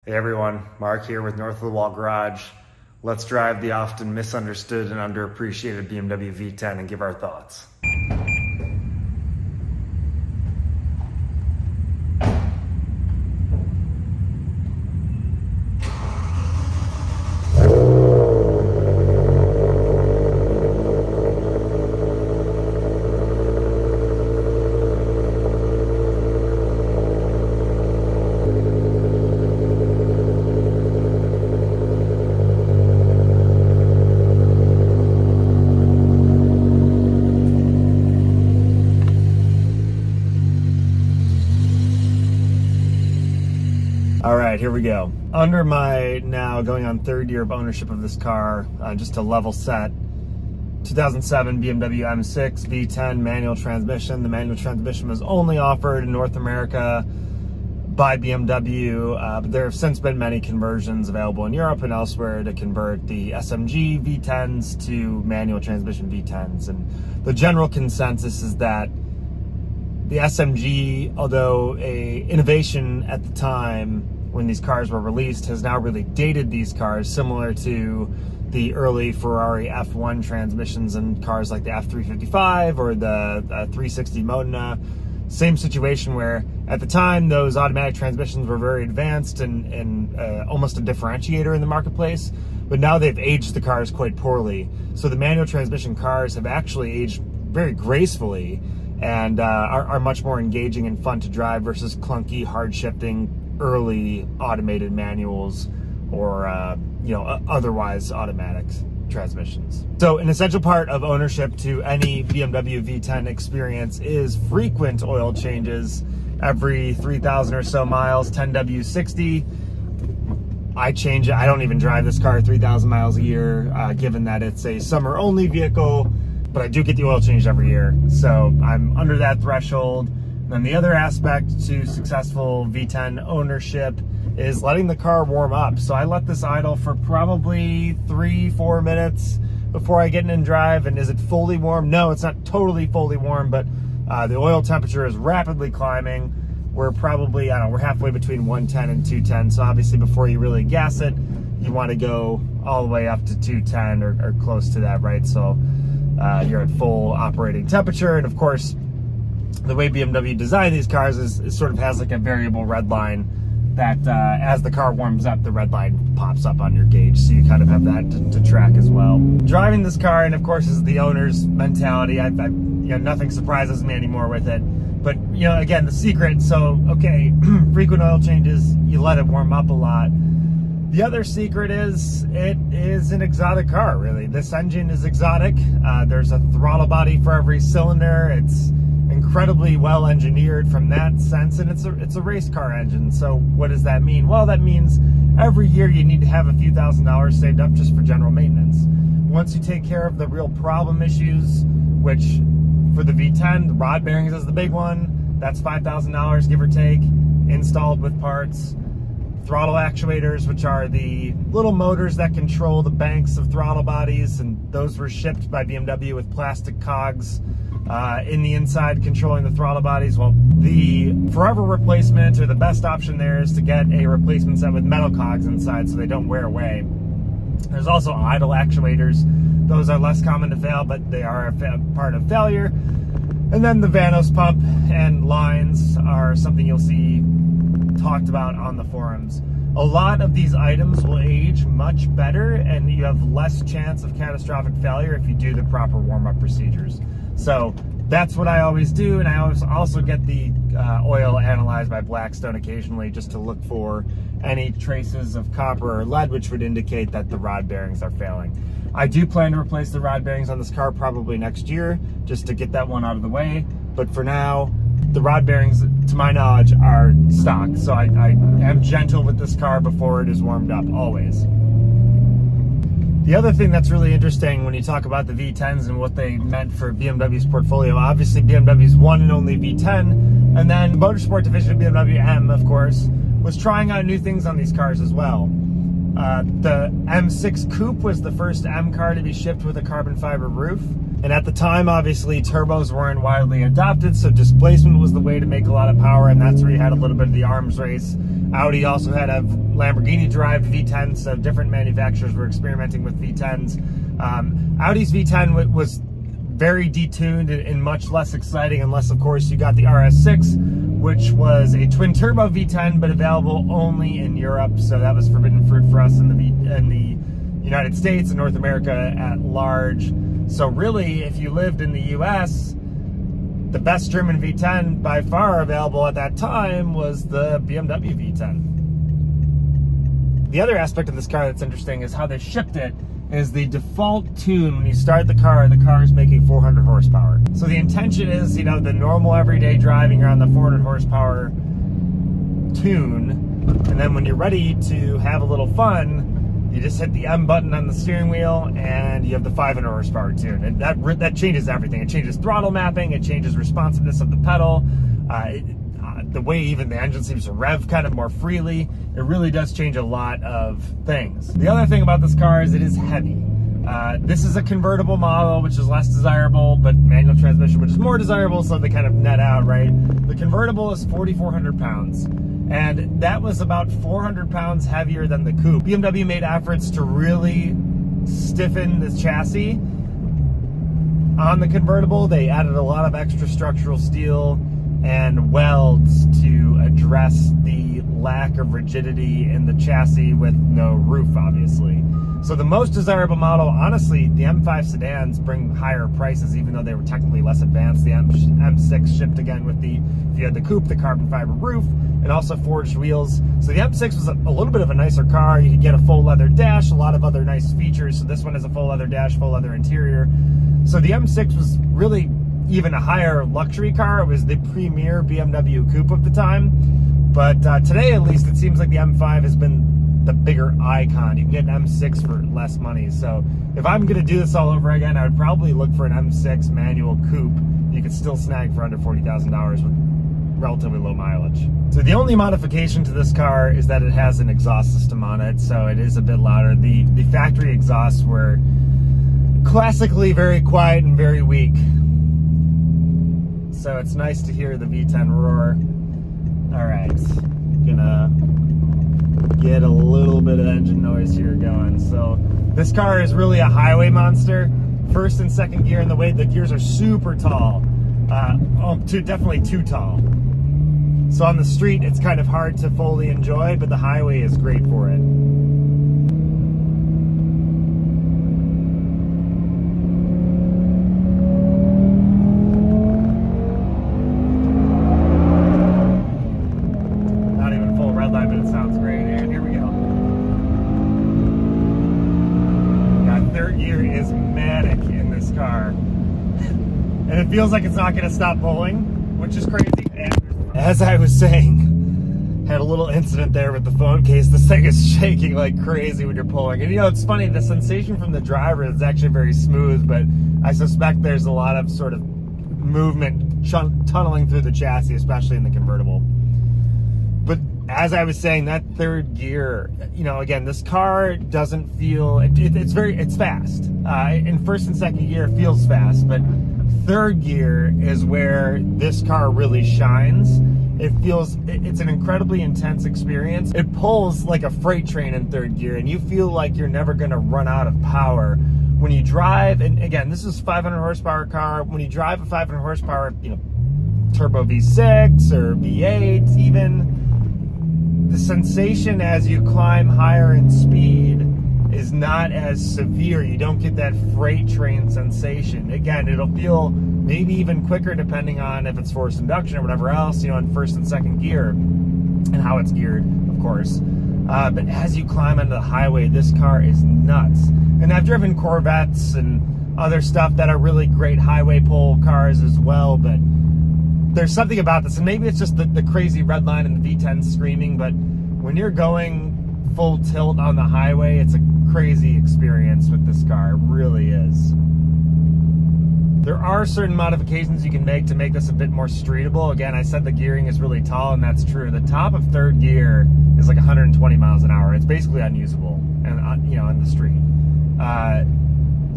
Hey everyone, Mark here with North of the Wall Garage. Let's drive the often misunderstood and underappreciated BMW V10 and give our thoughts. All right, here we go. Under my now going on third year of ownership of this car, just to level set, 2007 BMW M6 V10 manual transmission. The manual transmission was only offered in North America by BMW, but there have since been many conversions available in Europe and elsewhere to convert the SMG V10s to manual transmission V10s. And the general consensus is that the SMG, although an innovation at the time when these cars were released, has now really dated these cars, similar to the early Ferrari F1 transmissions in cars like the F355 or the 360 Modena. Same situation where at the time those automatic transmissions were very advanced and almost a differentiator in the marketplace, but now they've aged the cars quite poorly. So the manual transmission cars have actually aged very gracefully and are much more engaging and fun to drive versus clunky, hard-shifting, early automated manuals or otherwise automatic transmissions. So an essential part of ownership to any BMW V10 experience is frequent oil changes every 3,000 or so miles, 10W60. I change it. I don't even drive this car 3,000 miles a year, given that it's a summer-only vehicle, but I do get the oil changed every year. So I'm under that threshold. And then the other aspect to successful V10 ownership is letting the car warm up. So I let this idle for probably 3-4 minutes before I get in and drive. And is it fully warm? No, it's not totally fully warm, but the oil temperature is rapidly climbing. We're probably, we're halfway between 110 and 210. So obviously before you really gas it, you want to go all the way up to 210 or close to that, right? So you're at full operating temperature. And of course, the way BMW designed these cars is sort of has like a variable red line that as the car warms up, the red line pops up on your gauge. So you kind of have that to track as well. Driving this car, and of course, is the owner's mentality. Nothing surprises me anymore with it. But, again, the secret, so, okay, frequent oil changes, you let it warm up a lot. The other secret is it is an exotic car, really. This engine is exotic. There's a throttle body for every cylinder. It's incredibly well engineered from that sense, and it's a race car engine. So what does that mean? Well, that means every year you need to have a few $1,000s saved up just for general maintenance. Once you take care of the real problem issues, which for the V10, the rod bearings is the big one. That's $5,000, give or take, installed with parts. Throttle actuators, which are the little motors that control the banks of throttle bodies, and those were shipped by BMW with plastic cogs in the inside controlling the throttle bodies. Well, the forever replacement, or the best option there, is to get a replacement set with metal cogs inside so they don't wear away. There's also idle actuators. Those are less common to fail, but they are a part of failure. And then the Vanos pump and lines are something you'll see talked about on the forums. A lot of these items will age much better, and you have less chance of catastrophic failure if you do the proper warm-up procedures. So that's what I always do, and I always also get the oil analyzed by Blackstone occasionally just to look for any traces of copper or lead, which would indicate that the rod bearings are failing. I do plan to replace the rod bearings on this car probably next year, just to get that one out of the way. But for now, the rod bearings, to my knowledge, are stock. So I am gentle with this car before it is warmed up, always. The other thing that's really interesting when you talk about the V10s and what they meant for BMW's portfolio, obviously BMW's one and only V10, and then the motorsport division of BMW M, of course, was trying out new things on these cars as well. The M6 Coupe was the first M car to be shipped with a carbon fiber roof. And at the time, obviously, turbos weren't widely adopted, so displacement was the way to make a lot of power, and that's where you had a little bit of the arms race Audi also had a Lamborghini-derived V10, so different manufacturers were experimenting with V10s. Audi's V10 was very detuned and much less exciting, unless, of course, you got the RS6, which was a twin-turbo V10, but available only in Europe, so that was forbidden fruit for us in the United States and North America at large. So really, if you lived in the US, the best German V10 by far available at that time was the BMW V10. The other aspect of this car that's interesting is how they shipped it. Is the default tune when you start the car is making 400 horsepower. So the intention is, you know, the normal everyday driving, you're on the 400 horsepower tune, and then when you're ready to have a little fun, you just hit the M button on the steering wheel and you have the 500 horsepower tune. And that changes everything. It changes throttle mapping, it changes responsiveness of the pedal, the way even the engine seems to rev kind of more freely. It really does change a lot of things. The other thing about this car is it is heavy. This is a convertible model, which is less desirable, but manual transmission, which is more desirable, so they kind of net out, right? The convertible is 4,400 pounds, and that was about 400 pounds heavier than the coupe. BMW made efforts to really stiffen this chassis on the convertible. They added a lot of extra structural steel and welds to address the lack of rigidity in the chassis with no roof, obviously. So the most desirable model, honestly, the M5 sedans bring higher prices, even though they were technically less advanced. The M6 shipped again with the, if you had the coupe, the carbon fiber roof, and also forged wheels. So the M6 was a little bit of a nicer car. You could get a full leather dash, a lot of other nice features. So this one has a full leather dash, full leather interior. So the M6 was really even a higher luxury car. It was the premier BMW coupe of the time. But today, at least, it seems like the M5 has been the bigger icon. You can get an M6 for less money. So if I'm going to do this all over again, I would probably look for an M6 manual coupe you could still snag for under $40,000 with relatively low mileage. So the only modification to this car is that it has an exhaust system on it, so it is a bit louder. The factory exhausts were classically very quiet and very weak. So it's nice to hear the V10 roar. All right, gonna get a little bit of engine noise here going. So this car is really a highway monster. First and second gear, and the way the gears are super tall. Definitely too tall. So on the street, it's kind of hard to fully enjoy, but the highway is great for it. And it feels like it's not going to stop pulling, which is crazy. And as I was saying, had a little incident there with the phone case. This thing is shaking like crazy when you're pulling. And you know, it's funny, the sensation from the driver is actually very smooth, but I suspect there's a lot of sort of movement tunneling through the chassis, especially in the convertible. But as I was saying, that third gear, you know, again, this car doesn't feel, it's fast. In first and second gear, it feels fast, but third gear is where this car really shines. It's an incredibly intense experience. It pulls like a freight train in third gear, and you feel like you're never gonna run out of power when you drive. And again, this is a 500 horsepower car. When you drive a 500 horsepower, you know, turbo V6 or V8 even, the sensation as you climb higher in speed is not as severe. You don't get that freight train sensation. Again, it'll feel maybe even quicker depending on if it's forced induction or whatever else, you know, in first and second gear and how it's geared, of course. But as you climb onto the highway, this car is nuts. And I've driven Corvettes and other stuff that are really great highway pull cars as well, but there's something about this, and maybe it's just the crazy red line and the V10 screaming, but when you're going full tilt on the highway, it's a crazy experience with this car. It really is. There are certain modifications you can make to make this a bit more streetable. Again, I said the gearing is really tall, and that's true. The top of third gear is like 120 miles an hour. It's basically unusable, and you know, on the street.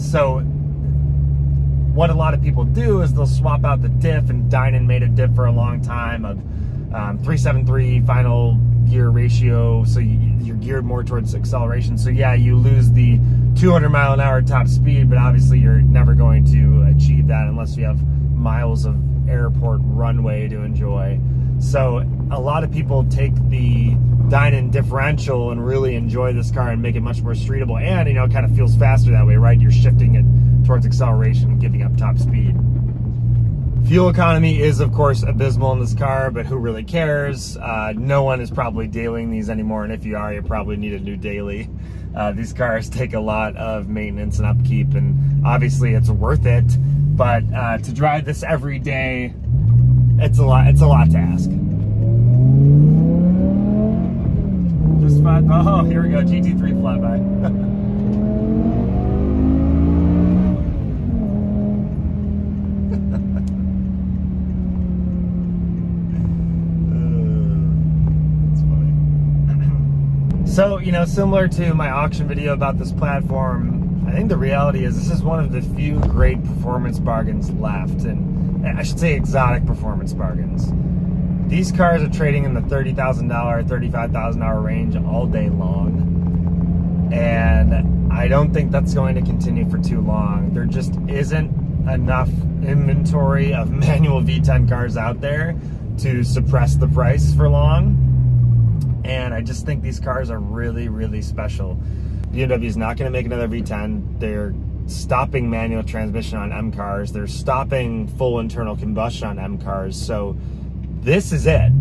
So what a lot of people do is they'll swap out the diff, and Dynan made a diff for a long time of 373 final gear ratio, so you're geared more towards acceleration. So yeah, you lose the 200-mile-an-hour top speed, but obviously you're never going to achieve that unless you have miles of airport runway to enjoy. So a lot of people take the Dynon differential and really enjoy this car and make it much more streetable, and you know, it kind of feels faster that way, right? You're shifting it towards acceleration and giving up top speed. Fuel economy is, of course, abysmal in this car, but who really cares? No one is probably dailying these anymore, and if you are, you probably need a new daily. These cars take a lot of maintenance and upkeep, and obviously it's worth it, but to drive this every day, it's a lot to ask. Just fine. Oh, here we go, GT3 flyby. So, you know, similar to my auction video about this platform, I think the reality is this is one of the few great performance bargains left, and I should say exotic performance bargains. These cars are trading in the $30,000, $35,000 range all day long, and I don't think that's going to continue for too long. There just isn't enough inventory of manual V10 cars out there to suppress the price for long. And I just think these cars are really, really special. BMW is not going to make another V10. They're stopping manual transmission on M cars. They're stopping full internal combustion on M cars. So this is it.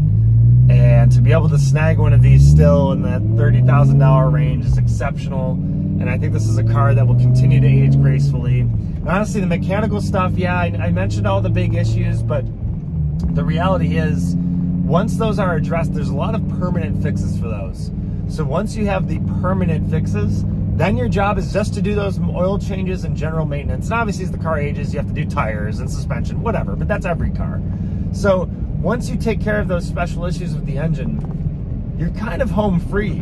And to be able to snag one of these still in that $30,000 range is exceptional. And I think this is a car that will continue to age gracefully. And honestly, the mechanical stuff, yeah, I mentioned all the big issues, but the reality is, once those are addressed, there's a lot of permanent fixes for those. So once you have the permanent fixes, then your job is just to do those oil changes and general maintenance. And obviously as the car ages, you have to do tires and suspension, whatever, but that's every car. So once you take care of those special issues with the engine, you're kind of home free.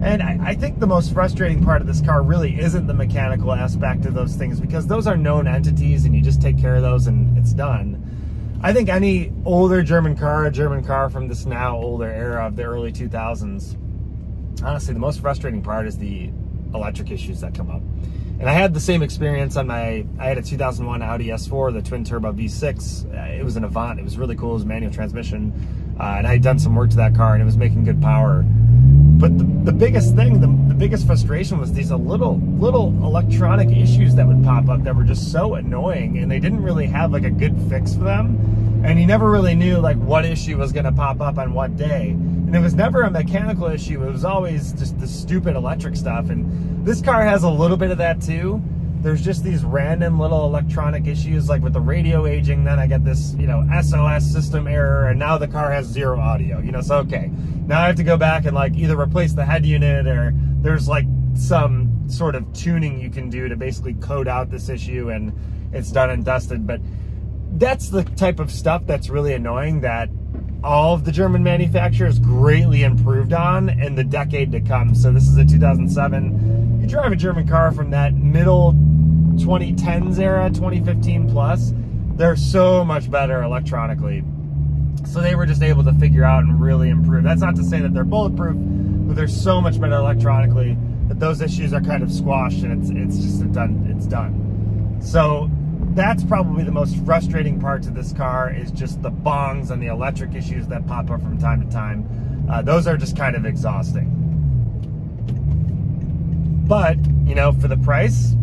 And I think the most frustrating part of this car really isn't the mechanical aspect of those things, because those are known entities and you just take care of those and it's done. I think any older German car from this now older era of the early 2000s, honestly, the most frustrating part is the electric issues that come up. And I had the same experience on I had a 2001 Audi S4, the twin turbo V6. It was an Avant. It was really cool. It was manual transmission. And I had done some work to that car and it was making good power. But the biggest thing, the biggest frustration was these little electronic issues that would pop up that were just so annoying, and they didn't really have like a good fix for them. And you never really knew like what issue was going to pop up on what day. And it was never a mechanical issue. It was always just the stupid electric stuff. And this car has a little bit of that too. There's just these random little electronic issues, like with the radio aging, then I get this, you know, SOS system error, and now the car has zero audio, you know, so okay. Now I have to go back and like either replace the head unit, or there's like some sort of tuning you can do to basically code out this issue and it's done and dusted. But that's the type of stuff that's really annoying that all of the German manufacturers greatly improved on in the decade to come. So this is a 2007. You drive a German car from that middle 2010s era, 2015 plus, they're so much better electronically. So they were just able to figure out and really improve. That's not to say that they're bulletproof, but they're so much better electronically that those issues are kind of squashed, and it's just done. So that's probably the most frustrating part to this car, is just the bongs and the electric issues that pop up from time to time. Those are just kind of exhausting. But, you know, for the price,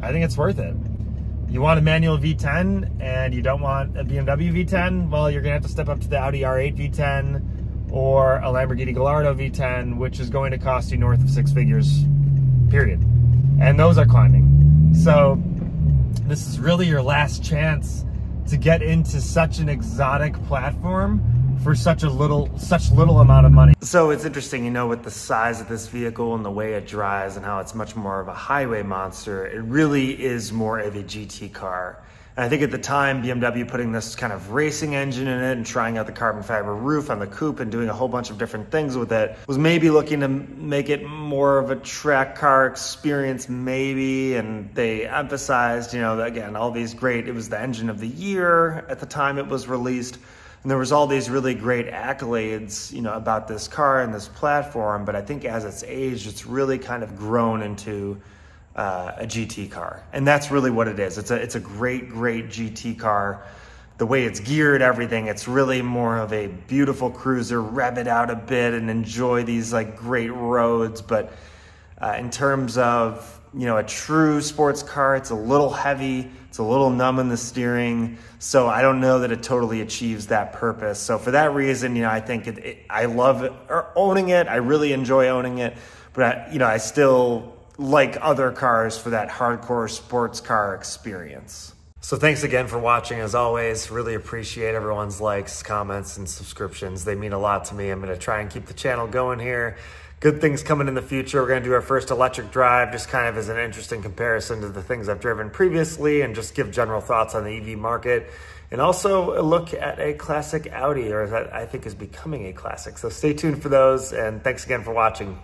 I think it's worth it. You want a manual V10 and you don't want a BMW V10, well, you're gonna have to step up to the Audi R8 V10 or a Lamborghini Gallardo V10, which is going to cost you north of 6 figures, period. And those are climbing. So this is really your last chance to get into such an exotic platform for such little amount of money. So it's interesting, you know, with the size of this vehicle and the way it drives and how it's much more of a highway monster, it really is more of a GT car. And I think at the time, BMW putting this kind of racing engine in it and trying out the carbon fiber roof on the coupe and doing a whole bunch of different things with it was maybe looking to make it more of a track car experience, maybe. And they emphasized, you know, again, all these great, it was the engine of the year at the time it was released. And there was all these really great accolades, you know, about this car and this platform, but I think as it's aged, it's really kind of grown into a GT car. And that's really what it is. It's a great GT car. The way it's geared, everything, it's really more of a beautiful cruiser. Rev it out a bit and enjoy these like great roads. But in terms of, you know, a true sports car, it's a little heavy, it's a little numb in the steering. So I don't know that it totally achieves that purpose. So for that reason, you know, I think I love it, or owning it. I really enjoy owning it, but you know, I still like other cars for that hardcore sports car experience. So thanks again for watching. As always, really appreciate everyone's likes, comments, and subscriptions. They mean a lot to me. I'm going to try and keep the channel going here. Good things coming in the future. We're going to do our first electric drive, just kind of as an interesting comparison to the things I've driven previously, and just give general thoughts on the EV market. And also a look at a classic Audi, or that I think is becoming a classic. So stay tuned for those, and thanks again for watching.